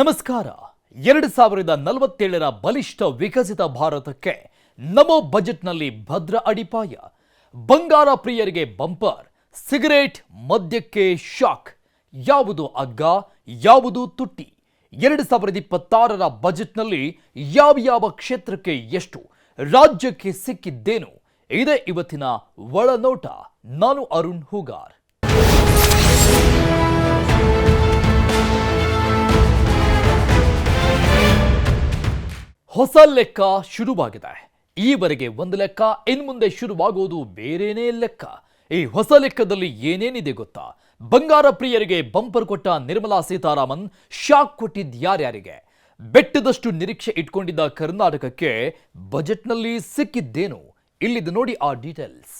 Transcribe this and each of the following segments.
ನಮಸ್ಕಾರ. 2047ರ ಬಲಿಷ್ಠ ವಿಕಸಿತ ಭಾರತಕ್ಕೆ ನಮೋ ಬಜೆಟ್ನಲ್ಲಿ ಭದ್ರ ಅಡಿಪಾಯ. ಬಂಗಾರ ಪ್ರಿಯರಿಗೆ ಬಂಪರ್, ಸಿಗರೇಟ್ ಮದ್ಯಕ್ಕೆ ಶಾಕ್. ಯಾವುದು ಅಗ್ಗ, ಯಾವುದು ತುಟ್ಟಿ? 2026ರ ಬಜೆಟ್ನಲ್ಲಿ ಯಾವ ಕ್ಷೇತ್ರಕ್ಕೆ ಎಷ್ಟು, ರಾಜ್ಯಕ್ಕೆ ಸಿಕ್ಕಿದ್ದೇನು? ಇದೇ ಇವತ್ತಿನ ಒಳನೋಟ. ನಾನು ಅರುಣ್ ಹೂಗಾರ್. ಹೊಸ ಲೆಕ್ಕ ಶುರುವಾಗಿದೆ. ಈವರೆಗೆ ಒಂದು ಲೆಕ್ಕ, ಇನ್ಮುಂದೆ ಶುರುವಾಗುವುದು ಬೇರೇನೇ ಲೆಕ್ಕ. ಈ ಹೊಸ ಲೆಕ್ಕದಲ್ಲಿ ಏನೇನಿದೆ ಗೊತ್ತಾ? ಬಂಗಾರ ಪ್ರಿಯರಿಗೆ ಬಂಪರ್ ಕೊಟ್ಟ ನಿರ್ಮಲಾ ಸೀತಾರಾಮನ್ ಶಾಕ್ ಕೊಟ್ಟಿದ್ಯಾರ್ಯಾರಿಗೆ? ಬೆಟ್ಟದಷ್ಟು ನಿರೀಕ್ಷೆ ಇಟ್ಕೊಂಡಿದ್ದ ಕರ್ನಾಟಕಕ್ಕೆ ಬಜೆಟ್ನಲ್ಲಿ ಸಿಕ್ಕಿದ್ದೇನು? ಇಲ್ಲಿದೆ ನೋಡಿ ಆ ಡೀಟೇಲ್ಸ್.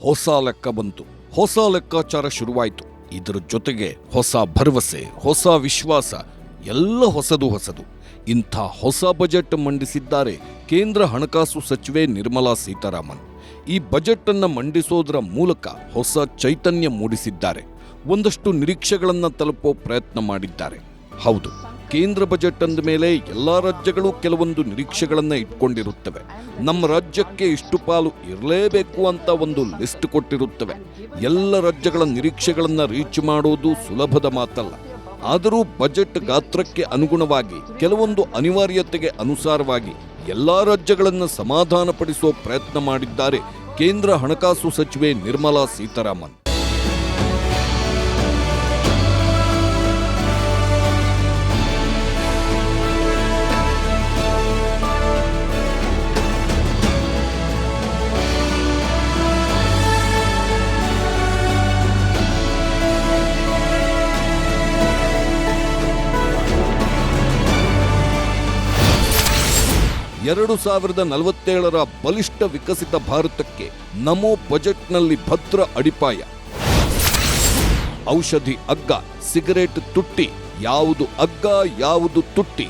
ಹೊಸ ಲೆಕ್ಕ ಬಂತು, ಹೊಸ ಲೆಕ್ಕಾಚಾರ ಶುರುವಾಯಿತು. ಇದರ ಜೊತೆಗೆ ಹೊಸ ಭರವಸೆ, ಹೊಸ ವಿಶ್ವಾಸ, ಎಲ್ಲ ಹೊಸದು. ಇಂಥ ಹೊಸ ಬಜೆಟ್ ಮಂಡಿಸಿದ್ದಾರೆ ಕೇಂದ್ರ ಹಣಕಾಸು ಸಚಿವೆ ನಿರ್ಮಲಾ ಸೀತಾರಾಮನ್. ಈ ಬಜೆಟ್ ಅನ್ನು ಮಂಡಿಸೋದರ ಮೂಲಕ ಹೊಸ ಚೈತನ್ಯ ಮೂಡಿಸಿದ್ದಾರೆ. ಒಂದಷ್ಟು ನಿರೀಕ್ಷೆಗಳನ್ನು ತಲುಪೋ ಪ್ರಯತ್ನ ಮಾಡಿದ್ದಾರೆ. ಹೌದು, ಕೇಂದ್ರ ಬಜೆಟ್ ಅಂದ ಮೇಲೆ ಎಲ್ಲಾ ರಾಜ್ಯಗಳು ಕೆಲವೊಂದು ನಿರೀಕ್ಷೆಗಳನ್ನು ಇಟ್ಕೊಂಡಿರುತ್ತವೆ. ನಮ್ಮ ರಾಜ್ಯಕ್ಕೆ ಇಷ್ಟು ಪಾಲು ಇರಲೇಬೇಕು ಅಂತ ಒಂದು ಲಿಸ್ಟ್ ಕೊಟ್ಟಿರುತ್ತವೆ. ಎಲ್ಲ ರಾಜ್ಯಗಳ ನಿರೀಕ್ಷೆಗಳನ್ನು ರೀಚ್ ಮಾಡೋದು ಸುಲಭದ ಮಾತಲ್ಲ. ಆದರೂ ಬಜೆಟ್ ಗಾತ್ರಕ್ಕೆ ಅನುಗುಣವಾಗಿ, ಕೆಲವೊಂದು ಅನಿವಾರ್ಯತೆಗೆ ಅನುಸಾರವಾಗಿ ಎಲ್ಲಾ ರಾಜ್ಯಗಳನ್ನು ಸಮಾಧಾನಪಡಿಸುವ ಪ್ರಯತ್ನ ಮಾಡಿದ್ದಾರೆ ಕೇಂದ್ರ ಹಣಕಾಸು ಸಚಿವೆ ನಿರ್ಮಲಾ ಸೀತಾರಾಮನ್. ಎರಡು 2047ರ ಬಲಿಷ್ಠ ವಿಕಸಿತ ಭಾರತಕ್ಕೆ ನಮೋ ಬಜೆಟ್ನಲ್ಲಿ ಭದ್ರ ಅಡಿಪಾಯ. ಔಷಧಿ ಅಗ್ಗ, ಸಿಗರೇಟ್ ತುಟ್ಟಿ. ಯಾವುದು ಅಗ್ಗ, ಯಾವುದು ತುಟ್ಟಿ?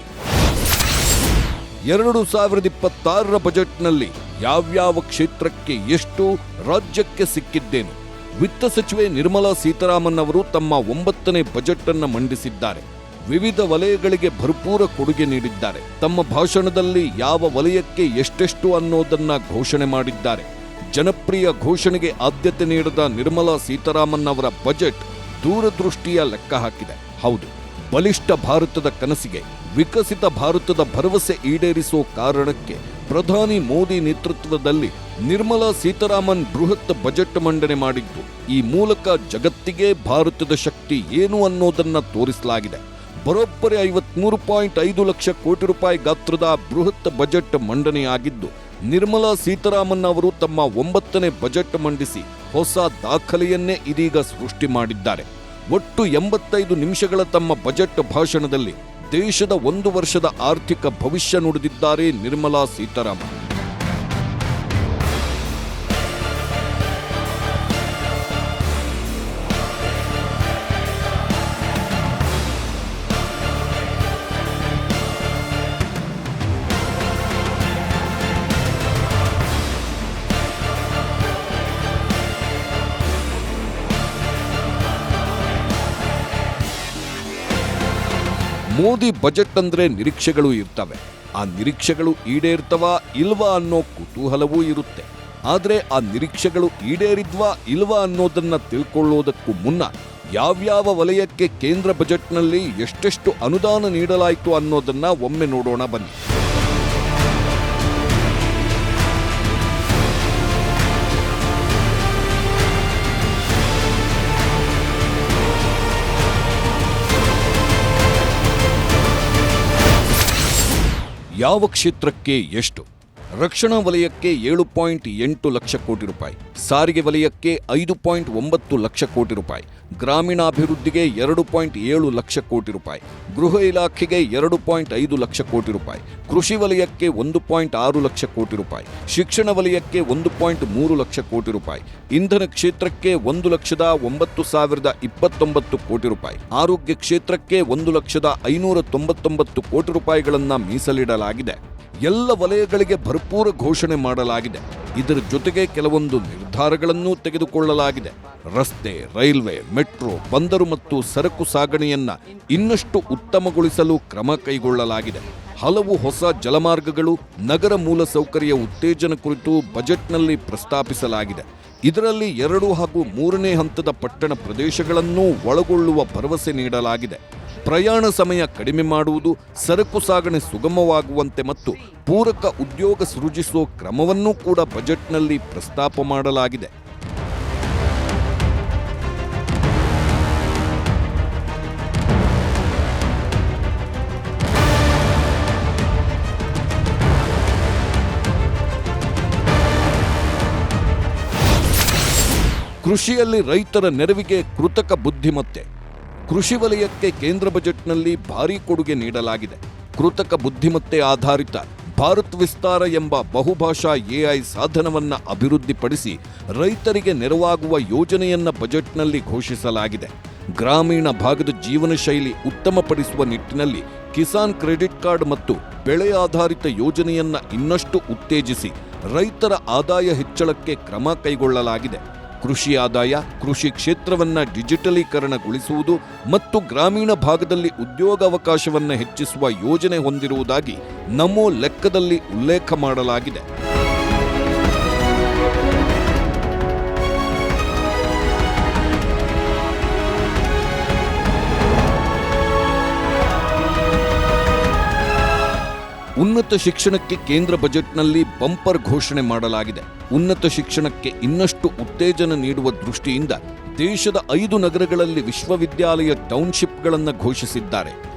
2026ರ ಬಜೆಟ್ನಲ್ಲಿ ಯಾವ್ಯಾವ ಕ್ಷೇತ್ರಕ್ಕೆ ಎಷ್ಟು, ರಾಜ್ಯಕ್ಕೆ ಸಿಕ್ಕಿದ್ದೇನು? ವಿತ್ತ ಸಚಿವೆ ನಿರ್ಮಲಾ ಸೀತಾರಾಮನ್ ಅವರು ತಮ್ಮ 9ನೇ ಬಜೆಟ್ ಅನ್ನು ಮಂಡಿಸಿದ್ದಾರೆ. ವಿವಿಧ ವಲಯಗಳಿಗೆ ಭರ್ಪೂರ ಕೊಡುಗೆ ನೀಡಿದ್ದಾರೆ. ತಮ್ಮ ಭಾಷಣದಲ್ಲಿ ಯಾವ ವಲಯಕ್ಕೆ ಎಷ್ಟೆಷ್ಟು ಅನ್ನೋದನ್ನ ಘೋಷಣೆ ಮಾಡಿದ್ದಾರೆ. ಜನಪ್ರಿಯ ಘೋಷಣೆಗೆ ಆದ್ಯತೆ ನೀಡದ ನಿರ್ಮಲಾ ಸೀತಾರಾಮನ್ ಅವರ ಬಜೆಟ್ ದೂರದೃಷ್ಟಿಯ ಲೆಕ್ಕ ಹಾಕಿದೆ. ಹೌದು, ಬಲಿಷ್ಠ ಭಾರತದ ಕನಸಿಗೆ, ವಿಕಸಿತ ಭಾರತದ ಭರವಸೆ ಈಡೇರಿಸೋ ಕಾರಣಕ್ಕೆ ಪ್ರಧಾನಿ ಮೋದಿ ನೇತೃತ್ವದಲ್ಲಿ ನಿರ್ಮಲಾ ಸೀತಾರಾಮನ್ ಬೃಹತ್ ಬಜೆಟ್ ಮಂಡನೆ ಮಾಡಿದ್ದು. ಈ ಮೂಲಕ ಜಗತ್ತಿಗೆ ಭಾರತದ ಶಕ್ತಿ ಏನು ಅನ್ನೋದನ್ನ ತೋರಿಸಲಾಗಿದೆ. ಬರೋಬ್ಬರಿ 53.5 ಲಕ್ಷ ಕೋಟಿ ರೂಪಾಯಿ ಗಾತ್ರದ ಬೃಹತ್ ಬಜೆಟ್ ಮಂಡನೆಯಾಗಿದ್ದು, ನಿರ್ಮಲಾ ಸೀತಾರಾಮನ್ ಅವರು ತಮ್ಮ 9ನೇ ಬಜೆಟ್ ಮಂಡಿಸಿ ಹೊಸ ದಾಖಲೆಯನ್ನೇ ಇದೀಗ ಸೃಷ್ಟಿ ಮಾಡಿದ್ದಾರೆ. ಒಟ್ಟು 85 ನಿಮಿಷಗಳ ತಮ್ಮ ಬಜೆಟ್ ಭಾಷಣದಲ್ಲಿ ದೇಶದ 1 ವರ್ಷದ ಆರ್ಥಿಕ ಭವಿಷ್ಯ ನುಡಿದಿದ್ದಾರೆ ನಿರ್ಮಲಾ ಸೀತಾರಾಮನ್. ಮೋದಿ ಬಜೆಟ್ ಅಂದ್ರೆ ನಿರೀಕ್ಷೆಗಳು ಇರ್ತವೆ. ಆ ನಿರೀಕ್ಷೆಗಳು ಈಡೇರ್ತವಾ ಇಲ್ವಾ ಅನ್ನೋ ಕುತೂಹಲವೂ ಇರುತ್ತೆ. ಆದ್ರೆ ಆ ನಿರೀಕ್ಷೆಗಳು ಈಡೇರಿದ್ವಾ ಇಲ್ವಾ ಅನ್ನೋದನ್ನ ತಿಳ್ಕೊಳ್ಳೋದಕ್ಕೂ ಮುನ್ನ ಯಾವ್ಯಾವ ವಲಯಕ್ಕೆ ಕೇಂದ್ರ ಬಜೆಟ್ನಲ್ಲಿ ಎಷ್ಟೆಷ್ಟು ಅನುದಾನ ನೀಡಲಾಯಿತು ಅನ್ನೋದನ್ನ ಒಮ್ಮೆ ನೋಡೋಣ ಬನ್ನಿ. ಯಾವ ಕ್ಷೇತ್ರಕ್ಕೆ ಎಷ್ಟು? ರಕ್ಷಣಾ ವಲಯಕ್ಕೆ 7.8 ಲಕ್ಷ ಕೋಟಿ ರೂಪಾಯಿ, ಸಾರಿಗೆ ವಲಯಕ್ಕೆ 5.9 ಲಕ್ಷ ಕೋಟಿ ರೂಪಾಯಿ, ಗ್ರಾಮೀಣಾಭಿವೃದ್ಧಿಗೆ 2.7 ಲಕ್ಷ ಕೋಟಿ ರೂಪಾಯಿ, ಗೃಹ ಇಲಾಖೆಗೆ 2.5 ಲಕ್ಷ ಕೋಟಿ ರೂಪಾಯಿ, ಕೃಷಿ ವಲಯಕ್ಕೆ 1.6 ಲಕ್ಷ ಕೋಟಿ ರೂಪಾಯಿ, ಶಿಕ್ಷಣ ವಲಯಕ್ಕೆ 1.3 ಲಕ್ಷ ಕೋಟಿ ರೂಪಾಯಿ, ಇಂಧನ ಕ್ಷೇತ್ರಕ್ಕೆ 1,09,029 ಕೋಟಿ ರೂಪಾಯಿ, ಆರೋಗ್ಯ ಕ್ಷೇತ್ರಕ್ಕೆ 1,599 ಕೋಟಿ ರೂಪಾಯಿಗಳನ್ನ ಮೀಸಲಿಡಲಾಗಿದೆ. ಎಲ್ಲ ವಲಯಗಳಿಗೆ ಭರ್ಪೂರ ಘೋಷಣೆ ಮಾಡಲಾಗಿದೆ. ಇದರ ಜೊತೆಗೆ ಕೆಲವೊಂದು ನಿರ್ಧಾರಗಳನ್ನೂ ತೆಗೆದುಕೊಳ್ಳಲಾಗಿದೆ. ರಸ್ತೆ, ರೈಲ್ವೆ, ಮೆಟ್ರೋ, ಬಂದರು ಮತ್ತು ಸರಕು ಸಾಗಣೆಯನ್ನ ಇನ್ನಷ್ಟು ಉತ್ತಮಗೊಳಿಸಲು ಕ್ರಮ ಕೈಗೊಳ್ಳಲಾಗಿದೆ. ಹಲವು ಹೊಸ ಜಲಮಾರ್ಗಗಳು, ನಗರ ಮೂಲಸೌಕರ್ಯ ಉತ್ತೇಜನ ಕುರಿತು ಬಜೆಟ್ನಲ್ಲಿ ಪ್ರಸ್ತಾಪಿಸಲಾಗಿದೆ. ಇದರಲ್ಲಿ 2 ಹಾಗೂ 3ನೇ ಹಂತದ ಪಟ್ಟಣ ಪ್ರದೇಶಗಳನ್ನೂ ಒಳಗೊಳ್ಳುವ ಭರವಸೆ ನೀಡಲಾಗಿದೆ. ಪ್ರಯಾಣ ಸಮಯ ಕಡಿಮೆ ಮಾಡುವುದು, ಸರಕು ಸಾಗಣೆ ಸುಗಮವಾಗುವಂತೆ ಮತ್ತು ಪೂರಕ ಉದ್ಯೋಗ ಸೃಜಿಸುವ ಕ್ರಮವನ್ನೂ ಕೂಡ ಬಜೆಟ್ನಲ್ಲಿ ಪ್ರಸ್ತಾಪ ಮಾಡಲಾಗಿದೆ. ಕೃಷಿಯಲ್ಲಿ ರೈತರ ನೆರವಿಗೆ ಕೃತಕ ಬುದ್ಧಿಮತ್ತೆ. ಕೃಷಿ ವಲಯಕ್ಕೆ ಕೇಂದ್ರ ಬಜೆಟ್ನಲ್ಲಿ ಭಾರೀ ಕೊಡುಗೆ ನೀಡಲಾಗಿದೆ. ಕೃತಕ ಬುದ್ಧಿಮತ್ತೆ ಆಧಾರಿತ ಭಾರತ್ ವಿಸ್ತಾರ ಎಂಬ ಬಹುಭಾಷಾ ಎಐ ಸಾಧನವನ್ನ ಅಭಿವೃದ್ಧಿಪಡಿಸಿ ರೈತರಿಗೆ ನೆರವಾಗುವ ಯೋಜನೆಯನ್ನ ಬಜೆಟ್ನಲ್ಲಿ ಘೋಷಿಸಲಾಗಿದೆ. ಗ್ರಾಮೀಣ ಭಾಗದ ಜೀವನ ಶೈಲಿ ಉತ್ತಮಪಡಿಸುವ ನಿಟ್ಟಿನಲ್ಲಿ ಕಿಸಾನ್ ಕ್ರೆಡಿಟ್ ಕಾರ್ಡ್ ಮತ್ತು ಬೆಳೆ ಆಧಾರಿತ ಯೋಜನೆಯನ್ನ ಇನ್ನಷ್ಟು ಉತ್ತೇಜಿಸಿ ರೈತರ ಆದಾಯ ಹೆಚ್ಚಳಕ್ಕೆ ಕ್ರಮ ಕೈಗೊಳ್ಳಲಾಗಿದೆ. ಕೃಷಿ ಆದಾಯ, ಕೃಷಿ ಕ್ಷೇತ್ರವನ್ನ ಡಿಜಿಟಲೀಕರಣಗೊಳಿಸುವುದು ಮತ್ತು ಗ್ರಾಮೀಣ ಭಾಗದಲ್ಲಿ ಉದ್ಯೋಗಾವಕಾಶವನ್ನು ಹೆಚ್ಚಿಸುವ ಯೋಜನೆ ಹೊಂದಿರುವುದಾಗಿ ನಮೋ ಲೆಕ್ಕದಲ್ಲಿ ಉಲ್ಲೇಖ ಮಾಡಲಾಗಿದೆ. ಉನ್ನತ ಶಿಕ್ಷಣಕ್ಕೆ ಕೇಂದ್ರ ಬಜೆಟ್ನಲ್ಲಿ ಬಂಪರ್ ಘೋಷಣೆ ಮಾಡಲಾಗಿದೆ. ಉನ್ನತ ಶಿಕ್ಷಣಕ್ಕೆ ಇನ್ನಷ್ಟು ಉತ್ತೇಜನ ನೀಡುವ ದೃಷ್ಟಿಯಿಂದ ದೇಶದ 5 ನಗರಗಳಲ್ಲಿ ವಿಶ್ವವಿದ್ಯಾಲಯ ಟೌನ್ಶಿಪ್ಗಳನ್ನು ಘೋಷಿಸಿದ್ದಾರೆ.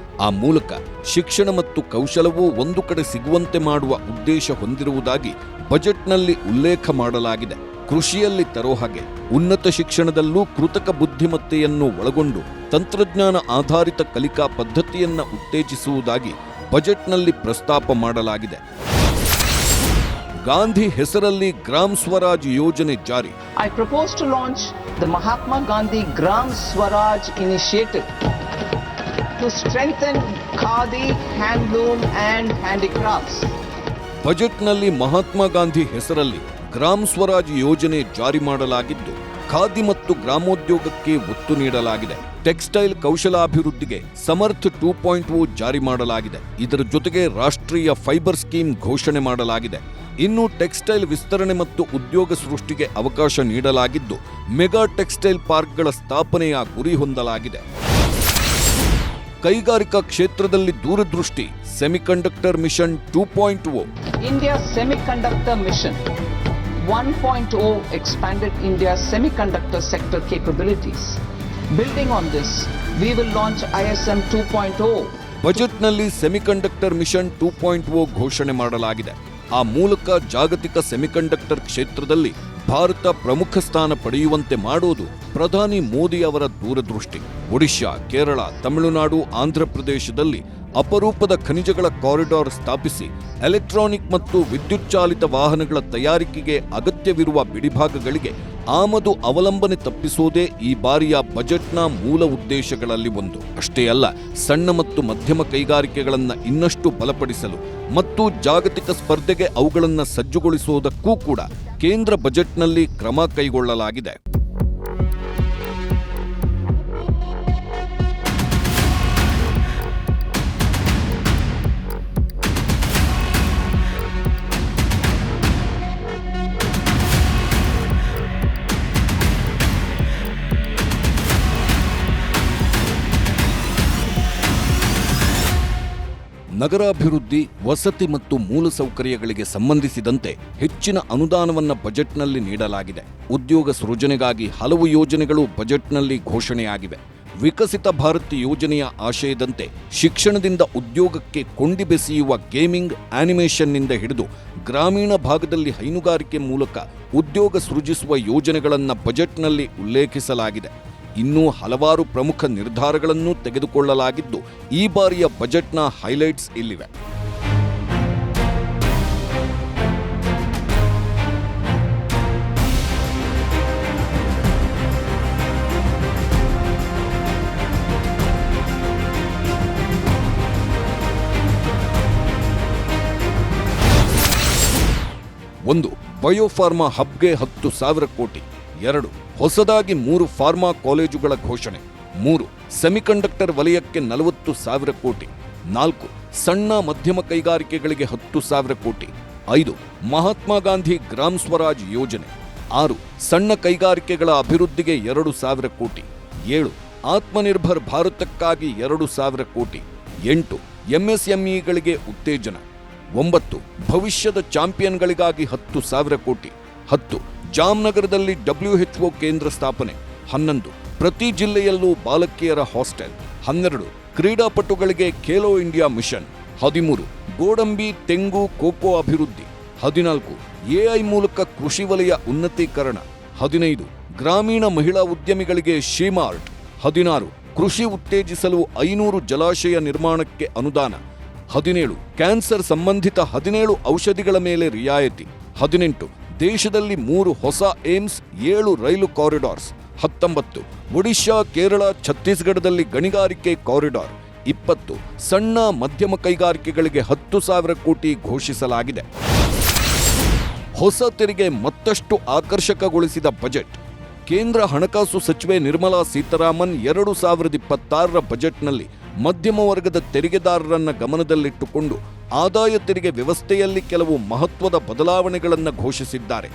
ಆ ಮೂಲಕ ಶಿಕ್ಷಣ ಮತ್ತು ಕೌಶಲವೂ ಒಂದು ಕಡೆ ಸಿಗುವಂತೆ ಮಾಡುವ ಉದ್ದೇಶ ಹೊಂದಿರುವುದಾಗಿ ಬಜೆಟ್ನಲ್ಲಿ ಉಲ್ಲೇಖ ಮಾಡಲಾಗಿದೆ. ಕೃಷಿಯಲ್ಲಿ ತರೋ ಹಾಗೆ ಉನ್ನತ ಶಿಕ್ಷಣದಲ್ಲೂ ಕೃತಕ ಬುದ್ಧಿಮತ್ತೆಯನ್ನು ಒಳಗೊಂಡು ತಂತ್ರಜ್ಞಾನ ಆಧಾರಿತ ಕಲಿಕಾ ಪದ್ಧತಿಯನ್ನು ಉತ್ತೇಜಿಸುವುದಾಗಿ ಬಜೆಟ್ನಲ್ಲಿ ಪ್ರಸ್ತಾಪ ಮಾಡಲಾಗಿದೆ. ಗಾಂಧಿ ಹೆಸರಲ್ಲಿ ಗ್ರಾಮ್ ಸ್ವರಾಜ್ ಯೋಜನೆ ಜಾರಿ. I propose to launch the Mahatma Gandhi Gram Swaraj initiative to strengthen khadi, handloom and handicrafts. ಬಜೆಟ್ನಲ್ಲಿ ಮಹಾತ್ಮ ಗಾಂಧಿ ಹೆಸರಲ್ಲಿ ಗ್ರಾಮ್ ಸ್ವರಾಜ್ ಯೋಜನೆ ಜಾರಿ ಮಾಡಲಾಗಿದ್ದು, ಖಾದಿ ಮತ್ತು ಗ್ರಾಮೋದ್ಯೋಗಕ್ಕೆ ಒತ್ತು ನೀಡಲಾಗಿದೆ. ಟೆಕ್ಸ್ಟೈಲ್ ಕೌಶಲಾಭಿವೃದ್ಧಿಗೆ ಸಮರ್ಥ್ 2.0 ಜಾರಿ ಮಾಡಲಾಗಿದೆ. ಇದರ ಜೊತೆಗೆ ರಾಷ್ಟ್ರೀಯ ಫೈಬರ್ ಸ್ಕೀಮ್ ಘೋಷಣೆ ಮಾಡಲಾಗಿದೆ. ಇನ್ನು ಟೆಕ್ಸ್ಟೈಲ್ ವಿಸ್ತರಣೆ ಮತ್ತು ಉದ್ಯೋಗ ಸೃಷ್ಟಿಗೆ ಅವಕಾಶ ನೀಡಲಾಗಿದ್ದು, ಮೆಗಾ ಟೆಕ್ಸ್ಟೈಲ್ ಪಾರ್ಕ್ಗಳ ಸ್ಥಾಪನೆಯ ಗುರಿ ಹೊಂದಲಾಗಿದೆ. ಕೈಗಾರಿಕಾ ಕ್ಷೇತ್ರದಲ್ಲಿ ದೂರದೃಷ್ಟಿ, semiconductor mission 2.0. India Semiconductor Mission 1.0 expanded India's semiconductor sector capabilities. Building on this, we will launch ISM 2.0. ಬಜೆಟ್ನಲ್ಲಿ ಸೆಮಿಕಂಡಕ್ಟರ್ ಮಿಷನ್ 2.0 ಘೋಷಣೆ ಮಾಡಲಾಗಿದೆ. ಆ ಮೂಲಕ ಜಾಗತಿಕ ಸೆಮಿಕಂಡಕ್ಟರ್ ಕ್ಷೇತ್ರದಲ್ಲಿ ಭಾರತ ಪ್ರಮುಖ ಸ್ಥಾನ ಪಡೆಯುವಂತೆ ಮಾಡೋದು ಪ್ರಧಾನಿ ಮೋದಿ ಅವರ ದೂರದೃಷ್ಟಿ. ಒಡಿಶಾ, ಕೇರಳ, ತಮಿಳುನಾಡು, ಆಂಧ್ರಪ್ರದೇಶದಲ್ಲಿ ಅಪರೂಪದ ಖನಿಜಗಳ ಕಾರಿಡಾರ್ ಸ್ಥಾಪಿಸಿ ಎಲೆಕ್ಟ್ರಾನಿಕ್ ಮತ್ತು ವಿದ್ಯುತ್ ಚಾಲಿತ ವಾಹನಗಳ ತಯಾರಿಕೆಗೆ ಅಗತ್ಯವಿರುವ ಬಿಡಿಭಾಗಗಳಿಗೆ ಆಮದು ಅವಲಂಬನೆ ತಪ್ಪಿಸುವುದೇ ಈ ಬಾರಿಯ ಬಜೆಟ್ನ ಮೂಲ ಉದ್ದೇಶಗಳಲ್ಲಿ ಒಂದು. ಅಷ್ಟೇ ಅಲ್ಲ, ಸಣ್ಣ ಮತ್ತು ಮಧ್ಯಮ ಕೈಗಾರಿಕೆಗಳನ್ನು ಇನ್ನಷ್ಟು ಬಲಪಡಿಸಲು ಮತ್ತು ಜಾಗತಿಕ ಸ್ಪರ್ಧೆಗೆ ಅವುಗಳನ್ನು ಸಜ್ಜುಗೊಳಿಸುವುದಕ್ಕೂ ಕೂಡ ಕೇಂದ್ರ ಬಜೆಟ್ನಲ್ಲಿ ಕ್ರಮ ಕೈಗೊಳ್ಳಲಾಗಿದೆ. ನಗರಾಭಿವೃದ್ಧಿ, ವಸತಿ ಮತ್ತು ಮೂಲಸೌಕರ್ಯಗಳಿಗೆ ಸಂಬಂಧಿಸಿದಂತೆ ಹೆಚ್ಚಿನ ಅನುದಾನವನ್ನು ಬಜೆಟ್ನಲ್ಲಿ ನೀಡಲಾಗಿದೆ. ಉದ್ಯೋಗ ಸೃಜನೆಗಾಗಿ ಹಲವು ಯೋಜನೆಗಳು ಬಜೆಟ್ನಲ್ಲಿ ಘೋಷಣೆಯಾಗಿವೆ. ವಿಕಸಿತ ಭಾರತ್ ಯೋಜನೆಯ ಆಶಯದಂತೆ ಶಿಕ್ಷಣದಿಂದ ಉದ್ಯೋಗಕ್ಕೆ ಕೊಂಡಿ ಬೆಸೆಯುವ ಗೇಮಿಂಗ್, ಆನಿಮೇಷನ್ನಿಂದ ಹಿಡಿದು ಗ್ರಾಮೀಣ ಭಾಗದಲ್ಲಿ ಹೈನುಗಾರಿಕೆ ಮೂಲಕ ಉದ್ಯೋಗ ಸೃಜಿಸುವ ಯೋಜನೆಗಳನ್ನು ಬಜೆಟ್ನಲ್ಲಿ ಉಲ್ಲೇಖಿಸಲಾಗಿದೆ. ಇನ್ನೂ ಹಲವಾರು ಪ್ರಮುಖ ನಿರ್ಧಾರಗಳನ್ನು ತೆಗೆದುಕೊಳ್ಳಲಾಗಿದ್ದು, ಈ ಬಾರಿಯ ಬಜೆಟ್ನ ಹೈಲೈಟ್ಸ್ ಇಲ್ಲಿವೆ. ಒಂದು, ಬಯೋಫಾರ್ಮಾ ಹಬ್ಗೆ 10,000 ಕೋಟಿ. 2, ಹೊಸದಾಗಿ 3 ಫಾರ್ಮಾ ಕಾಲೇಜುಗಳ ಘೋಷಣೆ. 3, ಸೆಮಿಕಂಡಕ್ಟರ್ ವಲಯಕ್ಕೆ 40,000 ಕೋಟಿ. 4, ಸಣ್ಣ ಮಧ್ಯಮ ಕೈಗಾರಿಕೆಗಳಿಗೆ 10,000 ಕೋಟಿ. 5, ಮಹಾತ್ಮ ಗಾಂಧಿ ಗ್ರಾಮ್ ಸ್ವರಾಜ್ ಯೋಜನೆ. 6, ಸಣ್ಣ ಕೈಗಾರಿಕೆಗಳ ಅಭಿವೃದ್ಧಿಗೆ 2,000 ಕೋಟಿ. 7, ಆತ್ಮನಿರ್ಭರ್ ಭಾರತಕ್ಕಾಗಿ 2,000 ಕೋಟಿ. 8, ಎಂಎಸ್ಎಂಇಗಳಿಗೆ ಉತ್ತೇಜನ. 9, ಭವಿಷ್ಯದ ಚಾಂಪಿಯನ್ಗಳಿಗಾಗಿ 10,000 ಕೋಟಿ. 10, ಜಾಮ್ನಗರದಲ್ಲಿ WHO ಕೇಂದ್ರ ಸ್ಥಾಪನೆ. 11, ಪ್ರತಿ ಜಿಲ್ಲೆಯಲ್ಲೂ ಬಾಲಕಿಯರ ಹಾಸ್ಟೆಲ್. 12, ಕ್ರೀಡಾಪಟುಗಳಿಗೆ ಖೇಲೋ ಇಂಡಿಯಾ ಮಿಷನ್. 13, ಗೋಡಂಬಿ, ತೆಂಗು, ಕೋಕೋ ಅಭಿವೃದ್ಧಿ. 14, ಎಐ ಮೂಲಕ ಕೃಷಿ ವಲಯ ಉನ್ನತೀಕರಣ. 15, ಗ್ರಾಮೀಣ ಮಹಿಳಾ ಉದ್ಯಮಿಗಳಿಗೆ ಶೀಮಾರ್ಟ್. 16, ಕೃಷಿ ಉತ್ತೇಜಿಸಲು 500 ಜಲಾಶಯ ನಿರ್ಮಾಣಕ್ಕೆ ಅನುದಾನ. 17, ಕ್ಯಾನ್ಸರ್ ಸಂಬಂಧಿತ 17 ಔಷಧಿಗಳ ಮೇಲೆ ರಿಯಾಯಿತಿ. 18, ದೇಶದಲ್ಲಿ 3 ಹೊಸ ಏಮ್ಸ್, 7 ರೈಲು ಕಾರಿಡಾರ್ಸ್. 19, ಒಡಿಶಾ, ಕೇರಳ, ಛತ್ತೀಸ್ಗಢದಲ್ಲಿ ಗಣಿಗಾರಿಕೆ ಕಾರಿಡಾರ್. 20, ಸಣ್ಣ ಮಧ್ಯಮ ಕೈಗಾರಿಕೆಗಳಿಗೆ 10,000 ಕೋಟಿ ಘೋಷಿಸಲಾಗಿದೆ. ಹೊಸ ತೆರಿಗೆ ಮತ್ತಷ್ಟು ಆಕರ್ಷಕಗೊಳಿಸಿದ ಬಜೆಟ್. ಕೇಂದ್ರ ಹಣಕಾಸು ಸಚಿವೆ ನಿರ್ಮಲಾ ಸೀತಾರಾಮನ್ 2026ರ ಬಜೆಟ್ನಲ್ಲಿ ಮಧ್ಯಮ ವರ್ಗದ ತೆರಿಗೆದಾರರನ್ನ ಗಮನದಲ್ಲಿಟ್ಟುಕೊಂಡು ಆದಾಯ ತೆರಿಗೆ ವ್ಯವಸ್ಥೆಯಲ್ಲಿ ಕೆಲವು ಮಹತ್ವದ ಬದಲಾವಣೆಗಳನ್ನು ಘೋಷಿಸಿದ್ದಾರೆ.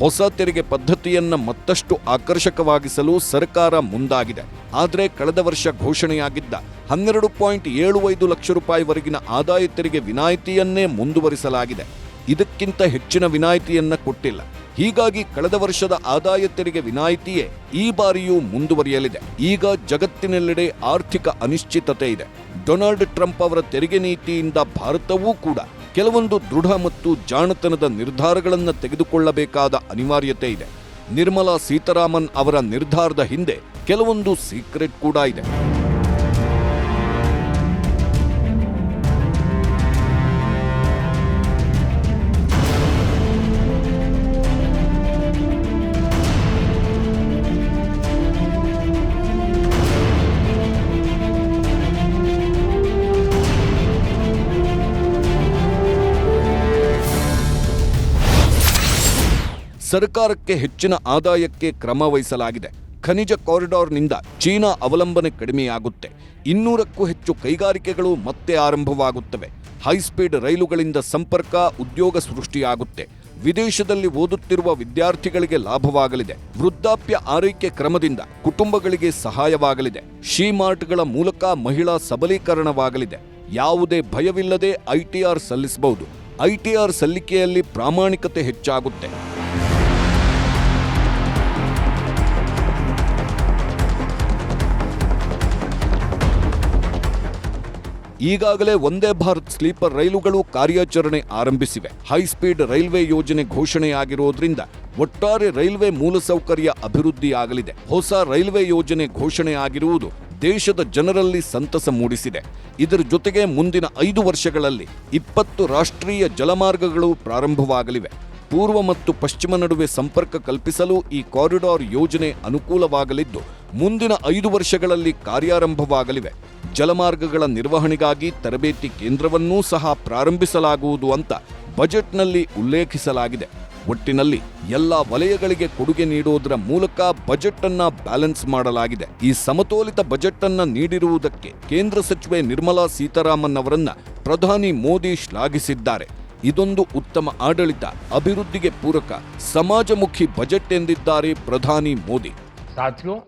ಹೊಸ ತೆರಿಗೆ ಪದ್ಧತಿಯನ್ನ ಮತ್ತಷ್ಟು ಆಕರ್ಷಕವಾಗಿಸಲು ಸರ್ಕಾರ ಮುಂದಾಗಿದೆ. ಆದರೆ ಕಳೆದ ವರ್ಷ ಘೋಷಣೆಯಾಗಿದ್ದ 12.75 ಲಕ್ಷ ರೂಪಾಯಿವರೆಗಿನ ಆದಾಯ ತೆರಿಗೆ ವಿನಾಯಿತಿಯನ್ನೇ ಮುಂದುವರಿಸಲಾಗಿದೆ. ಇದಕ್ಕಿಂತ ಹೆಚ್ಚಿನ ವಿನಾಯಿತಿಯನ್ನ ಕೊಟ್ಟಿಲ್ಲ. ಹೀಗಾಗಿ ಕಳೆದ ವರ್ಷದ ಆದಾಯ ತೆರಿಗೆ ವಿನಾಯಿತಿಯೇ ಈ ಬಾರಿಯೂ ಮುಂದುವರಿಯಲಿದೆ. ಈಗ ಜಗತ್ತಿನೆಲ್ಲೆಡೆ ಆರ್ಥಿಕ ಅನಿಶ್ಚಿತತೆ ಇದೆ. ಡೊನಾಲ್ಡ್ ಟ್ರಂಪ್ ಅವರ ತೆರಿಗೆ ನೀತಿಯಿಂದ ಭಾರತವೂ ಕೂಡ ಕೆಲವೊಂದು ದೃಢ ಮತ್ತು ಜಾಣತನದ ನಿರ್ಧಾರಗಳನ್ನು ತೆಗೆದುಕೊಳ್ಳಬೇಕಾದ ಅನಿವಾರ್ಯತೆ ಇದೆ. ನಿರ್ಮಲಾ ಸೀತಾರಾಮನ್ ಅವರ ನಿರ್ಧಾರದ ಹಿಂದೆ ಕೆಲವೊಂದು ಸೀಕ್ರೆಟ್ ಕೂಡ ಇದೆ. ಸರ್ಕಾರಕ್ಕೆ ಹೆಚ್ಚಿನ ಆದಾಯಕ್ಕೆ ಕ್ರಮ ವಹಿಸಲಾಗಿದೆ. ಖನಿಜ ಕಾರಿಡಾರ್ನಿಂದ ಚೀನಾ ಅವಲಂಬನೆ ಕಡಿಮೆಯಾಗುತ್ತೆ. 200ಕ್ಕೂ ಹೆಚ್ಚು ಕೈಗಾರಿಕೆಗಳು ಮತ್ತೆ ಆರಂಭವಾಗುತ್ತವೆ. ಹೈಸ್ಪೀಡ್ ರೈಲುಗಳಿಂದ ಸಂಪರ್ಕ, ಉದ್ಯೋಗ ಸೃಷ್ಟಿಯಾಗುತ್ತೆ. ವಿದೇಶದಲ್ಲಿ ಓದುತ್ತಿರುವ ವಿದ್ಯಾರ್ಥಿಗಳಿಗೆ ಲಾಭವಾಗಲಿದೆ. ವೃದ್ಧಾಪ್ಯ ಆರೈಕೆ ಕ್ರಮದಿಂದ ಕುಟುಂಬಗಳಿಗೆ ಸಹಾಯವಾಗಲಿದೆ. ಶೀಮಾರ್ಟ್ಗಳ ಮೂಲಕ ಮಹಿಳಾ ಸಬಲೀಕರಣವಾಗಲಿದೆ. ಯಾವುದೇ ಭಯವಿಲ್ಲದೆ ಐಟಿಆರ್ ಸಲ್ಲಿಸಬಹುದು. ಐಟಿಆರ್ ಸಲ್ಲಿಕೆಯಲ್ಲಿ ಪ್ರಾಮಾಣಿಕತೆ ಹೆಚ್ಚಾಗುತ್ತೆ. ಈಗಾಗಲೇ ವಂದೇ ಭಾರತ್ ಸ್ಲೀಪರ್ ರೈಲುಗಳು ಕಾರ್ಯಾಚರಣೆ ಆರಂಭಿಸಿವೆ. ಹೈಸ್ಪೀಡ್ ರೈಲ್ವೆ ಯೋಜನೆ ಘೋಷಣೆಯಾಗಿರೋದ್ರಿಂದ ಒಟ್ಟಾರೆ ರೈಲ್ವೆ ಮೂಲಸೌಕರ್ಯ ಅಭಿವೃದ್ಧಿಯಾಗಲಿದೆ. ಹೊಸ ರೈಲ್ವೆ ಯೋಜನೆ ಘೋಷಣೆಯಾಗಿರುವುದು ದೇಶದ ಜನರಲ್ಲಿ ಸಂತಸ ಮೂಡಿಸಿದೆ. ಇದರ ಜೊತೆಗೆ ಮುಂದಿನ 5 ವರ್ಷಗಳಲ್ಲಿ 20 ರಾಷ್ಟ್ರೀಯ ಜಲಮಾರ್ಗಗಳು ಪ್ರಾರಂಭವಾಗಲಿವೆ. ಪೂರ್ವ ಮತ್ತು ಪಶ್ಚಿಮ ನಡುವೆ ಸಂಪರ್ಕ ಕಲ್ಪಿಸಲು ಈ ಕಾರಿಡಾರ್ ಯೋಜನೆ ಅನುಕೂಲವಾಗಲಿದ್ದು, ಮುಂದಿನ 5 ವರ್ಷಗಳಲ್ಲಿ ಕಾರ್ಯಾರಂಭವಾಗಲಿವೆ. ಜಲಮಾರ್ಗಗಳ ನಿರ್ವಹಣೆಗಾಗಿ ತರಬೇತಿ ಕೇಂದ್ರವನ್ನೂ ಸಹ ಪ್ರಾರಂಭಿಸಲಾಗುವುದು ಅಂತ ಬಜೆಟ್ನಲ್ಲಿ ಉಲ್ಲೇಖಿಸಲಾಗಿದೆ. ಒಟ್ಟಿನಲ್ಲಿ ಎಲ್ಲ ವಲಯಗಳಿಗೆ ಕೊಡುಗೆ ನೀಡುವುದರ ಮೂಲಕ ಬಜೆಟ್ ಅನ್ನ ಬ್ಯಾಲೆನ್ಸ್ ಮಾಡಲಾಗಿದೆ. ಈ ಸಮತೋಲಿತ ಬಜೆಟ್ ಅನ್ನ ನೀಡಿರುವುದಕ್ಕೆ ಕೇಂದ್ರ ಸಚಿವೆ ನಿರ್ಮಲಾ ಸೀತಾರಾಮನ್ ಅವರನ್ನ ಪ್ರಧಾನಿ ಮೋದಿ ಶ್ಲಾಘಿಸಿದ್ದಾರೆ. ಇದೊಂದು ಉತ್ತಮ ಆಡಳಿತ, ಅಭಿವೃದ್ಧಿಗೆ ಪೂರಕ, ಸಮಾಜಮುಖಿ ಬಜೆಟ್ ಎಂದಿದ್ದಾರೆ ಪ್ರಧಾನಿ ಮೋದಿ. साथियों,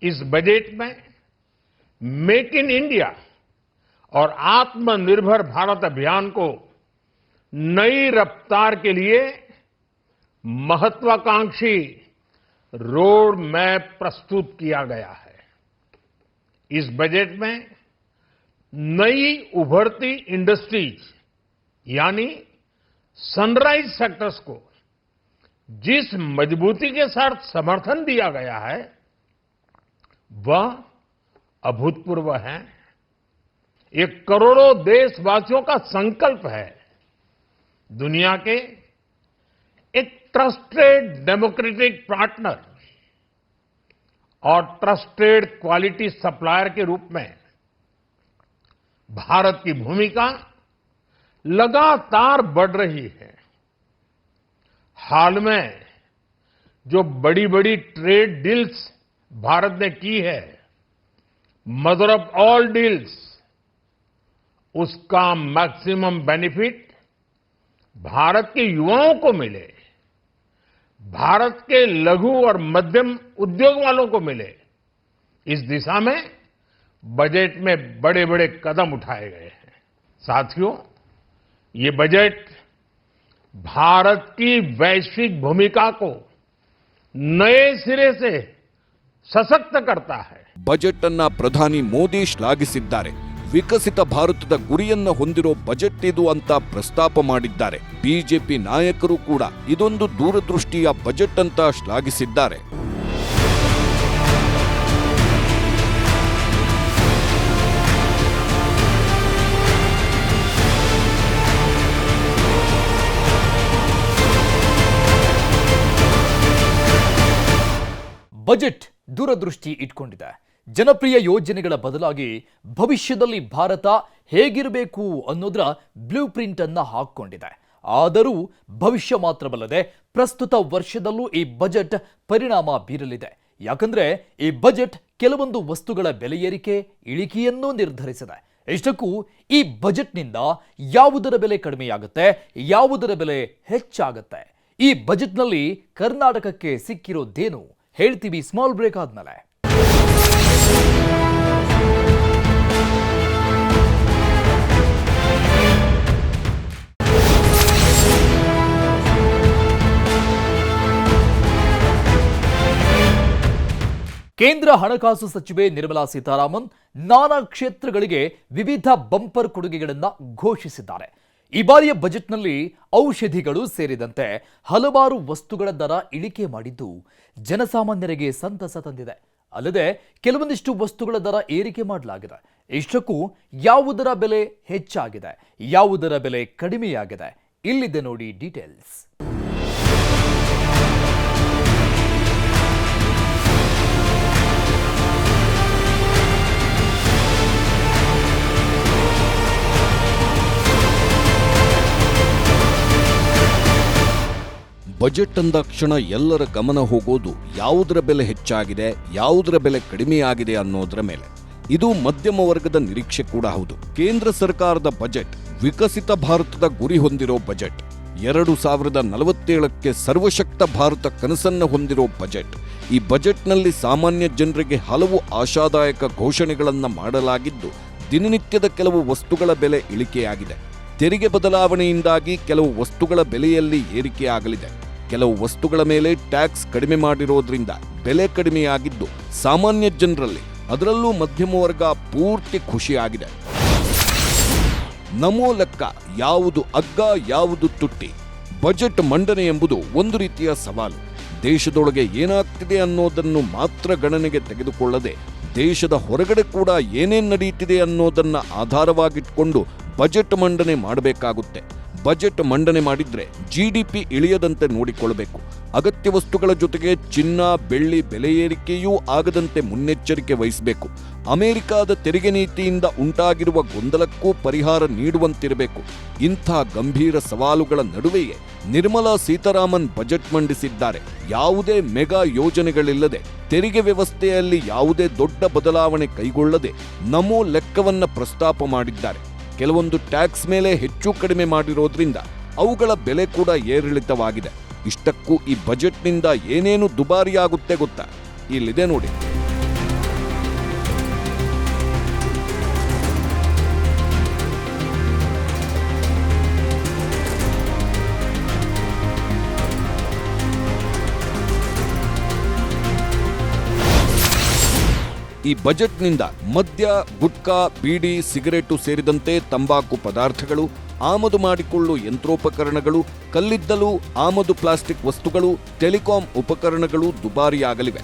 इस बजट में मेक इन इंडिया और आत्मनिर्भर भारत अभियान को नई रफ्तार के लिए महत्वाकांक्षी रोड मैप प्रस्तुत किया गया है. इस बजट में नई उभरती इंडस्ट्रीज यानी सनराइज सेक्टर्स को जिस मजबूती के साथ समर्थन दिया गया है वह अभूतपूर्व है। ये करोड़ों देशवासियों का संकल्प है दुनिया के एक ट्रस्टेड डेमोक्रेटिक पार्टनर और ट्रस्टेड क्वालिटी सप्लायर के रूप में भारत की भूमिका लगातार बढ़ रही है। हाल में जो बड़ी बड़ी ट्रेड डील्स भारत ने की है, मदर ऑफ ऑल डील्स, उसका मैक्सिमम बेनिफिट भारत के युवाओं को मिले, भारत के लघु और मध्यम उद्योग वालों को मिले, इस दिशा में बजट में बड़े बड़े कदम उठाए गए हैं। साथियों, ये बजट भारत की वैश्विक भूमिका को नए सिरे से सशक्त करता है। ಬಜೆಟ್ ಅನ್ನ ಪ್ರಧಾನಿ ಮೋದಿ ಶ್ಲಾಘಿಸಿದ್ದಾರೆ. ವಿಕಸಿತ ಭಾರತದ ಗುರಿಯನ್ನ ಹೊಂದಿರೋ ಬಜೆಟ್ ಇದು ಅಂತ ಪ್ರಸ್ತಾಪ ಮಾಡಿದ್ದಾರೆ. ಬಿಜೆಪಿ ನಾಯಕರು ಕೂಡ ಇದೊಂದು ದೂರದೃಷ್ಟಿಯ ಬಜೆಟ್ ಅಂತ ಶ್ಲಾಘಿಸಿದ್ದಾರೆ. ಬಜೆಟ್ ದೂರದೃಷ್ಟಿ ಇಟ್ಕೊಂಡಿದೆ. ಜನಪ್ರಿಯ ಯೋಜನೆಗಳ ಬದಲಾಗಿ ಭವಿಷ್ಯದಲ್ಲಿ ಭಾರತ ಹೇಗಿರಬೇಕು ಅನ್ನೋದರ ಬ್ಲೂ ಪ್ರಿಂಟ್ ಅನ್ನ ಹಾಕಿಕೊಂಡಿದೆ. ಆದರೂ ಭವಿಷ್ಯ ಮಾತ್ರವಲ್ಲದೆ ಪ್ರಸ್ತುತ ವರ್ಷದಲ್ಲೂ ಈ ಬಜೆಟ್ ಪರಿಣಾಮ ಬೀರಲಿದೆ. ಯಾಕಂದ್ರೆ ಈ ಬಜೆಟ್ ಕೆಲವೊಂದು ವಸ್ತುಗಳ ಬೆಲೆ ಏರಿಕೆ ಇಳಿಕೆಯನ್ನೂ ನಿರ್ಧರಿಸಿದೆ. ಇಷ್ಟಕ್ಕೂ ಈ ಬಜೆಟ್ನಿಂದ ಯಾವುದರ ಬೆಲೆ ಕಡಿಮೆಯಾಗುತ್ತೆ, ಯಾವುದರ ಬೆಲೆ ಹೆಚ್ಚಾಗುತ್ತೆ, ಈ ಬಜೆಟ್ನಲ್ಲಿ ಕರ್ನಾಟಕಕ್ಕೆ ಸಿಕ್ಕಿರೋದೇನು ಹೇಳ್ತೀವಿ ಸ್ಮಾಲ್ ಬ್ರೇಕ್ ಆದ್ಮೇಲೆ. ಕೇಂದ್ರ ಹಣಕಾಸು ಸಚಿವೆ ನಿರ್ಮಲಾ ಸೀತಾರಾಮನ್ ನಾನಾ ಕ್ಷೇತ್ರಗಳಿಗೆ ವಿವಿಧ ಬಂಪರ್ ಕೊಡುಗೆಗಳನ್ನು ಘೋಷಿಸಿದ್ದಾರೆ. ಈ ಬಾರಿಯ ಬಜೆಟ್ನಲ್ಲಿ ಔಷಧಿಗಳು ಸೇರಿದಂತೆ ಹಲವಾರು ವಸ್ತುಗಳ ದರ ಇಳಿಕೆ ಮಾಡಿದ್ದು ಜನಸಾಮಾನ್ಯರಿಗೆ ಸಂತಸ ತಂದಿದೆ. ಅಲ್ಲದೆ ಕೆಲವೊಂದಿಷ್ಟು ವಸ್ತುಗಳ ದರ ಏರಿಕೆ ಮಾಡಲಾಗಿದೆ. ಇಷ್ಟಕ್ಕೂ ಯಾವುದರ ಬೆಲೆ ಹೆಚ್ಚಾಗಿದೆ, ಯಾವುದರ ಬೆಲೆ ಕಡಿಮೆಯಾಗಿದೆ, ಇಲ್ಲಿದೆ ನೋಡಿ ಡೀಟೇಲ್ಸ್. ಬಜೆಟ್ ಅಂದಾಕ್ಷಣ ಎಲ್ಲರ ಗಮನ ಹೋಗೋದು ಯಾವುದರ ಬೆಲೆ ಹೆಚ್ಚಾಗಿದೆ, ಯಾವುದರ ಬೆಲೆ ಕಡಿಮೆಯಾಗಿದೆ ಅನ್ನೋದರ ಮೇಲೆ. ಇದು ಮಧ್ಯಮ ವರ್ಗದ ನಿರೀಕ್ಷೆ ಕೂಡ ಹೌದು. ಕೇಂದ್ರ ಸರ್ಕಾರದ ಬಜೆಟ್ ವಿಕಸಿತ ಭಾರತದ ಗುರಿ ಹೊಂದಿರೋ ಬಜೆಟ್. 2047ಕ್ಕೆ ಸರ್ವಶಕ್ತ ಭಾರತ ಕನಸನ್ನ ಹೊಂದಿರೋ ಬಜೆಟ್. ಈ ಬಜೆಟ್ನಲ್ಲಿ ಸಾಮಾನ್ಯ ಜನರಿಗೆ ಹಲವು ಆಶಾದಾಯಕ ಘೋಷಣೆಗಳನ್ನ ಮಾಡಲಾಗಿದ್ದು, ದಿನನಿತ್ಯದ ಕೆಲವು ವಸ್ತುಗಳ ಬೆಲೆ ಇಳಿಕೆಯಾಗಿದೆ. ತೆರಿಗೆ ಬದಲಾವಣೆಯಿಂದಾಗಿ ಕೆಲವು ವಸ್ತುಗಳ ಬೆಲೆಯಲ್ಲಿ ಏರಿಕೆಯಾಗಲಿದೆ. ಕೆಲವು ವಸ್ತುಗಳ ಮೇಲೆ ಟ್ಯಾಕ್ಸ್ ಕಡಿಮೆ ಮಾಡಿರೋದ್ರಿಂದ ಬೆಲೆ ಕಡಿಮೆಯಾಗಿದ್ದು ಸಾಮಾನ್ಯ ಜನರಲ್ಲಿ, ಅದರಲ್ಲೂ ಮಧ್ಯಮ ವರ್ಗ ಪೂರ್ತಿ ಖುಷಿಯಾಗಿದೆ. ನಮೋ ಲೆಕ್ಕ, ಯಾವುದು ಅಗ್ಗ ಯಾವುದು ತುಟ್ಟಿ. ಬಜೆಟ್ ಮಂಡನೆ ಎಂಬುದು ಒಂದು ರೀತಿಯ ಸವಾಲು. ದೇಶದೊಳಗೆ ಏನಾಗ್ತಿದೆ ಅನ್ನೋದನ್ನು ಮಾತ್ರ ಗಣನೆಗೆ ತೆಗೆದುಕೊಳ್ಳದೆ ದೇಶದ ಹೊರಗಡೆ ಕೂಡ ಏನೇನು ನಡೆಯುತ್ತಿದೆ ಅನ್ನೋದನ್ನ ಆಧಾರವಾಗಿಟ್ಕೊಂಡು ಬಜೆಟ್ ಮಂಡನೆ ಮಾಡಬೇಕಾಗುತ್ತೆ. ಬಜೆಟ್ ಮಂಡನೆ ಮಾಡಿದ್ರೆ ಜಿಡಿಪಿ ಇಳಿಯದಂತೆ ನೋಡಿಕೊಳ್ಳಬೇಕು. ಅಗತ್ಯ ವಸ್ತುಗಳ ಜೊತೆಗೆ ಚಿನ್ನ ಬೆಳ್ಳಿ ಬೆಲೆ ಏರಿಕೆಯೂ ಆಗದಂತೆ ಮುನ್ನೆಚ್ಚರಿಕೆ ವಹಿಸಬೇಕು. ಅಮೆರಿಕದ ತೆರಿಗೆ ನೀತಿಯಿಂದ ಉಂಟಾಗಿರುವ ಗೊಂದಲಕ್ಕೂ ಪರಿಹಾರ ನೀಡುವಂತಿರಬೇಕು. ಇಂಥ ಗಂಭೀರ ಸವಾಲುಗಳ ನಡುವೆಯೇ ನಿರ್ಮಲಾ ಸೀತಾರಾಮನ್ ಬಜೆಟ್ ಮಂಡಿಸಿದ್ದಾರೆ. ಯಾವುದೇ ಮೆಗಾ ಯೋಜನೆಗಳಿಲ್ಲದೆ, ತೆರಿಗೆ ವ್ಯವಸ್ಥೆಯಲ್ಲಿ ಯಾವುದೇ ದೊಡ್ಡ ಬದಲಾವಣೆ ಕೈಗೊಳ್ಳದೆ ನಮೋ ಲೆಕ್ಕವನ್ನ ಪ್ರಸ್ತಾಪ ಮಾಡಿದ್ದಾರೆ. ಕೆಲವೊಂದು ಟ್ಯಾಕ್ಸ್ ಮೇಲೆ ಹೆಚ್ಚು ಕಡಿಮೆ ಮಾಡಿರೋದ್ರಿಂದ ಅವುಗಳ ಬೆಲೆ ಕೂಡ ಏರಿಳಿತವಾಗಿದೆ. ಇಷ್ಟಕ್ಕೂ ಈ ಬಜೆಟ್ನಿಂದ ಏನೇನು ದುಬಾರಿಯಾಗುತ್ತೆ ಗೊತ್ತಾ? ಇಲ್ಲಿದೆ ನೋಡಿ. ಈ ಬಜೆಟ್ನಿಂದ ಮದ್ಯ, ಗುಟ್ಕಾ, ಬೀಡಿ, ಸಿಗರೇಟು ಸೇರಿದಂತೆ ತಂಬಾಕು ಪದಾರ್ಥಗಳು, ಆಮದು ಮಾಡಿಕೊಳ್ಳುವ ಯಂತ್ರೋಪಕರಣಗಳು, ಕಲ್ಲಿದ್ದಲು, ಆಮದು ಪ್ಲಾಸ್ಟಿಕ್ ವಸ್ತುಗಳು, ಟೆಲಿಕಾಂ ಉಪಕರಣಗಳು ದುಬಾರಿಯಾಗಲಿವೆ.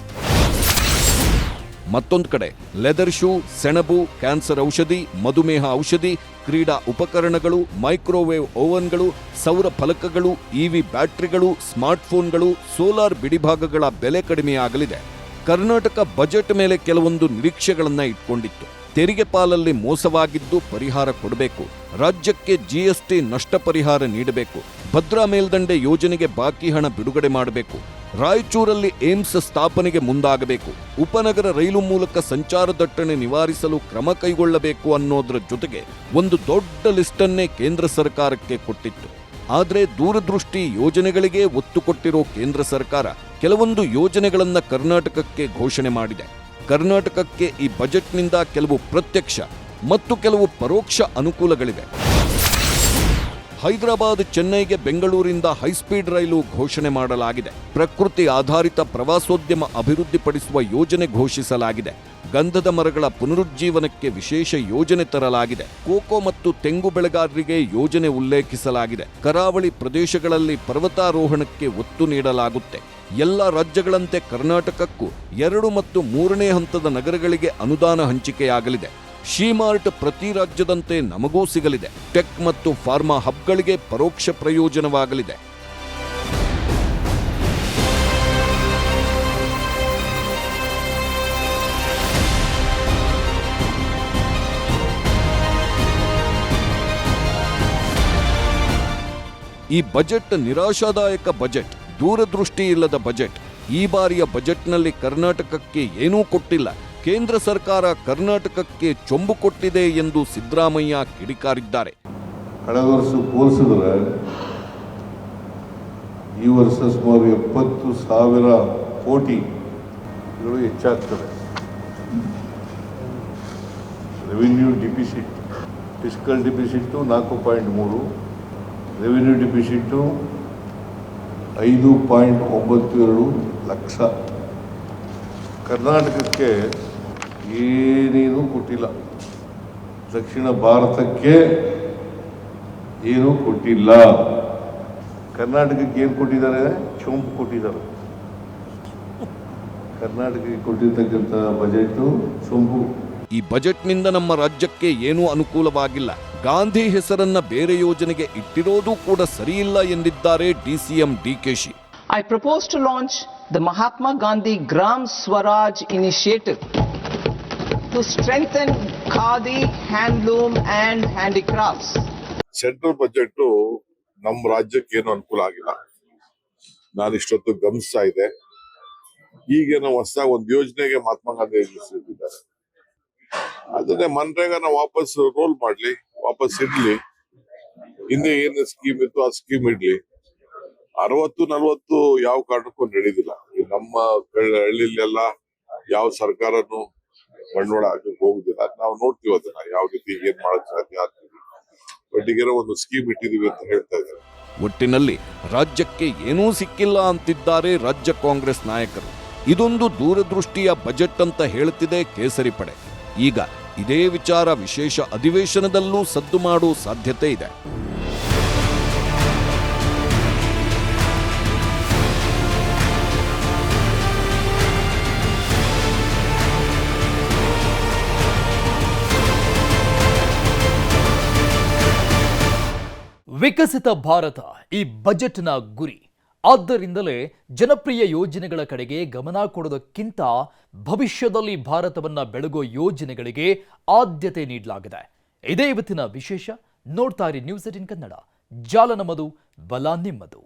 ಮತ್ತೊಂದು ಕಡೆ ಲೆದರ್ ಶೂ, ಸೆಣಬು, ಕ್ಯಾನ್ಸರ್ ಔಷಧಿ, ಮಧುಮೇಹ ಔಷಧಿ, ಕ್ರೀಡಾ ಉಪಕರಣಗಳು, ಮೈಕ್ರೋವೇವ್ ಓವನ್ಗಳು, ಸೌರ ಫಲಕಗಳು, ಇವಿ ಬ್ಯಾಟರಿಗಳು, ಸ್ಮಾರ್ಟ್ಫೋನ್ಗಳು, ಸೋಲಾರ್ ಬಿಡಿಭಾಗಗಳ ಬೆಲೆ ಕಡಿಮೆಯಾಗಲಿದೆ. ಕರ್ನಾಟಕ ಬಜೆಟ್ ಮೇಲೆ ಕೆಲವೊಂದು ನಿರೀಕ್ಷೆಗಳನ್ನ ಇಟ್ಕೊಂಡಿತ್ತು. ತೆರಿಗೆ ಪಾಲಲ್ಲಿ ಮೋಸವಾಗಿದ್ದು ಪರಿಹಾರ ಕೊಡಬೇಕು, ರಾಜ್ಯಕ್ಕೆ ಜಿಎಸ್ಟಿ ನಷ್ಟ ಪರಿಹಾರ ನೀಡಬೇಕು, ಭದ್ರಾ ಮೇಲ್ದಂಡೆ ಯೋಜನೆಗೆ ಬಾಕಿ ಹಣ ಬಿಡುಗಡೆ ಮಾಡಬೇಕು, ರಾಯಚೂರಲ್ಲಿ ಏಮ್ಸ್ ಸ್ಥಾಪನೆಗೆ ಮುಂದಾಗಬೇಕು, ಉಪನಗರ ರೈಲು ಮೂಲಕ ಸಂಚಾರ ದಟ್ಟಣೆ ನಿವಾರಿಸಲು ಕ್ರಮ ಕೈಗೊಳ್ಳಬೇಕು ಅನ್ನೋದರ ಜೊತೆಗೆ ಒಂದು ದೊಡ್ಡ ಲಿಸ್ಟನ್ನೇ ಕೇಂದ್ರ ಸರ್ಕಾರಕ್ಕೆ ಕೊಟ್ಟಿತ್ತು. ಆದರೆ ದೂರದೃಷ್ಟಿ ಯೋಜನೆಗಳಿಗೆ ಒತ್ತು ಕೊಟ್ಟಿರೋ ಕೇಂದ್ರ ಸರ್ಕಾರ ಕೆಲವೊಂದು ಯೋಜನೆಗಳನ್ನ ಕರ್ನಾಟಕಕ್ಕೆ ಘೋಷಣೆ ಮಾಡಿದೆ. ಕರ್ನಾಟಕಕ್ಕೆ ಈ ಬಜೆಟ್ನಿಂದ ಕೆಲವು ಪ್ರತ್ಯಕ್ಷ ಮತ್ತು ಕೆಲವು ಪರೋಕ್ಷ ಅನುಕೂಲಗಳಿವೆ. ಹೈದರಾಬಾದ್ ಚೆನ್ನೈಗೆ ಬೆಂಗಳೂರಿಂದ ಹೈಸ್ಪೀಡ್ ರೈಲು ಘೋಷಣೆ ಮಾಡಲಾಗಿದೆ. ಪ್ರಕೃತಿ ಆಧಾರಿತ ಪ್ರವಾಸೋದ್ಯಮ ಅಭಿವೃದ್ಧಿಪಡಿಸುವ ಯೋಜನೆ ಘೋಷಿಸಲಾಗಿದೆ. ಗಂಧದ ಮರಗಳ ಪುನರುಜ್ಜೀವನಕ್ಕೆ ವಿಶೇಷ ಯೋಜನೆ ತರಲಾಗಿದೆ. ಕೋಕೋ ಮತ್ತು ತೆಂಗು ಬೆಳೆಗಾರರಿಗೆ ಯೋಜನೆ ಉಲ್ಲೇಖಿಸಲಾಗಿದೆ. ಕರಾವಳಿ ಪ್ರದೇಶಗಳಲ್ಲಿ ಪರ್ವತಾರೋಹಣಕ್ಕೆ ಒತ್ತು ನೀಡಲಾಗುತ್ತೆ. ಎಲ್ಲ ರಾಜ್ಯಗಳಂತೆ ಕರ್ನಾಟಕಕ್ಕೂ 2 ಮತ್ತು 3ನೇ ಹಂತದ ನಗರಗಳಿಗೆ ಅನುದಾನ ಹಂಚಿಕೆಯಾಗಲಿದೆ. ಶೀಮಾರ್ಟ್ ಪ್ರತಿ ರಾಜ್ಯದಂತೆ ನಮಗೂ ಸಿಗಲಿದೆ. ಟೆಕ್ ಮತ್ತು ಫಾರ್ಮಾ ಹಬ್ಗಳಿಗೆ ಪರೋಕ್ಷ ಪ್ರಯೋಜನವಾಗಲಿದೆ. ಈ ಬಜೆಟ್ ನಿರಾಶಾದಾಯಕ ಬಜೆಟ್, ದೂರದೃಷ್ಟಿ ಇಲ್ಲದ ಬಜೆಟ್. ಈ ಬಾರಿಯ ಬಜೆಟ್ನಲ್ಲಿ ಕರ್ನಾಟಕಕ್ಕೆ ಏನೂ ಕೊಟ್ಟಿಲ್ಲ. ಕೇಂದ್ರ ಸರ್ಕಾರ ಕರ್ನಾಟಕಕ್ಕೆ ಚೊಂಬು ಕೊಟ್ಟಿದೆ ಎಂದು ಸಿದ್ದರಾಮಯ್ಯ ಕಿಡಿಕಾರಿದ್ದಾರೆ. ಕಳೆದ ವರ್ಷ ಹೋಲಿಸಿದ್ರೆ ಈ ವರ್ಷ ಸುಮಾರು 70,000 ಕೋಟಿಗಳು ಹೆಚ್ಚಾಗ್ತದೆ. Revenue deficit, fiscal deficit 4.3, revenue deficit 5.92 lakh. ಕರ್ನಾಟಕಕ್ಕೆ ಏನೇನೂ ಕೊಟ್ಟಿಲ್ಲ. ದಕ್ಷಿಣ ಭಾರತಕ್ಕೆ ಏನೂ ಕೊಟ್ಟಿಲ್ಲ. ಕರ್ನಾಟಕಕ್ಕೆ ಏನು ಕೊಟ್ಟಿದ್ದಾರೆ? ಚೊಂಬು ಕೊಟ್ಟಿದ್ದಾರೆ. ಕರ್ನಾಟಕಕ್ಕೆ ಕೊಟ್ಟಿರ್ತಕ್ಕಂಥ ಬಜೆಟು ಚೊಂಬು. ಈ ಬಜೆಟ್ನಿಂದ ನಮ್ಮ ರಾಜ್ಯಕ್ಕೆ ಏನೂ ಅನುಕೂಲವಾಗಿಲ್ಲ. ಗಾಂಧಿ ಹೆಸರನ್ನ ಬೇರೆ ಯೋಜನೆಗೆ ಇಟ್ಟಿರೋದು ಕೂಡ ಸರಿಯಿಲ್ಲ ಎಂದಿದ್ದಾರೆ DCM DKShi. I propose to launch the Mahatma Gandhi Gram Swaraj initiative to strengthen khadi, handloom and handicrafts. Central budget ನಮ್ಮ ರಾಜ್ಯಕ್ಕೆ ಏನು ಅನುಕೂಲ ಆಗಿಲ್ಲ. ನಾನು ಇಷ್ಟೊತ್ತು ಗಮನಿಸ್ತಾ ಇದೆ. ಈಗೇನೋ ಹೊಸದಾಗಿ ಒಂದು ಯೋಜನೆಗೆ ಮಹಾತ್ಮ ಗಾಂಧಿ ಹೆಸರಿಟ್ಟಿದ್ದಾರೆ. ಅದನ್ನೇ ಮನ್ರೇಗಾನ ವಾಪಸ್ ರೋಲ್ ಮಾಡ್ಲಿ, ವಾಪಸ್ ಇಡ್ಲಿ. ಹಿಂದೆ ಏನು ಸ್ಕೀಮ್ ಇತ್ತು ಆ ಸ್ಕೀಮ್ ಇಡ್ಲಿ. 60-40 ಯಾವ ಕಾರಣಕ್ಕೂ ನಡೆಯುದಿಲ್ಲ. ನಮ್ಮ ಹಳ್ಳಿಲೆಲ್ಲ ಯಾವ ಸರ್ಕಾರನು ಬಂಡವಾಳ ಹಾಕಕ್ಕೆ ಹೋಗುದಿಲ್ಲ. ನಾವು ನೋಡ್ತೀವಿ ಅದನ್ನ ಯಾವ ರೀತಿ ಏನ್ ಮಾಡಕ್ ಸಾಧ್ಯ ಆಗ್ತದೆ. ಬಡ್ಡಿಗೆರೋ ಒಂದು ಸ್ಕೀಮ್ ಇಟ್ಟಿದೀವಿ ಅಂತ ಹೇಳ್ತಾ ಇದ್ದಾರೆ. ಒಟ್ಟಿನಲ್ಲಿ ರಾಜ್ಯಕ್ಕೆ ಏನೂ ಸಿಕ್ಕಿಲ್ಲ ಅಂತಿದ್ದಾರೆ ರಾಜ್ಯ ಕಾಂಗ್ರೆಸ್ ನಾಯಕರು. ಇದೊಂದು ದೂರದೃಷ್ಟಿಯ ಬಜೆಟ್ ಅಂತ ಹೇಳುತ್ತಿದೆ ಕೇಸರಿ ಪಡೆ. ಈಗ ಇದೇ ವಿಚಾರ ವಿಶೇಷ ಅಧಿವೇಶನದಲ್ಲೂ ಸದ್ದು ಮಾಡುವ ಸಾಧ್ಯತೆ ಇದೆ. ವಿಕಸಿತ ಭಾರತ ಈ ಬಜೆಟ್ನ ಗುರಿ. ಆದ್ದರಿಂದಲೇ ಜನಪ್ರಿಯ ಯೋಜನೆಗಳ ಕಡೆಗೆ ಗಮನ ಕೊಡೋದಕ್ಕಿಂತ ಭವಿಷ್ಯದಲ್ಲಿ ಭಾರತವನ್ನ ಬೆಳಗೋ ಯೋಜನೆಗಳಿಗೆ ಆದ್ಯತೆ ನೀಡಲಾಗಿದೆ. ಇದೇ ಇವತ್ತಿನ ವಿಶೇಷ. ನೋಡ್ತಾ ಇರಿ ನ್ಯೂಸ್ 18 ಕನ್ನಡ. ಜಾಲ ನಮ್ಮದು, ಬಲ ನಿಮ್ಮದು.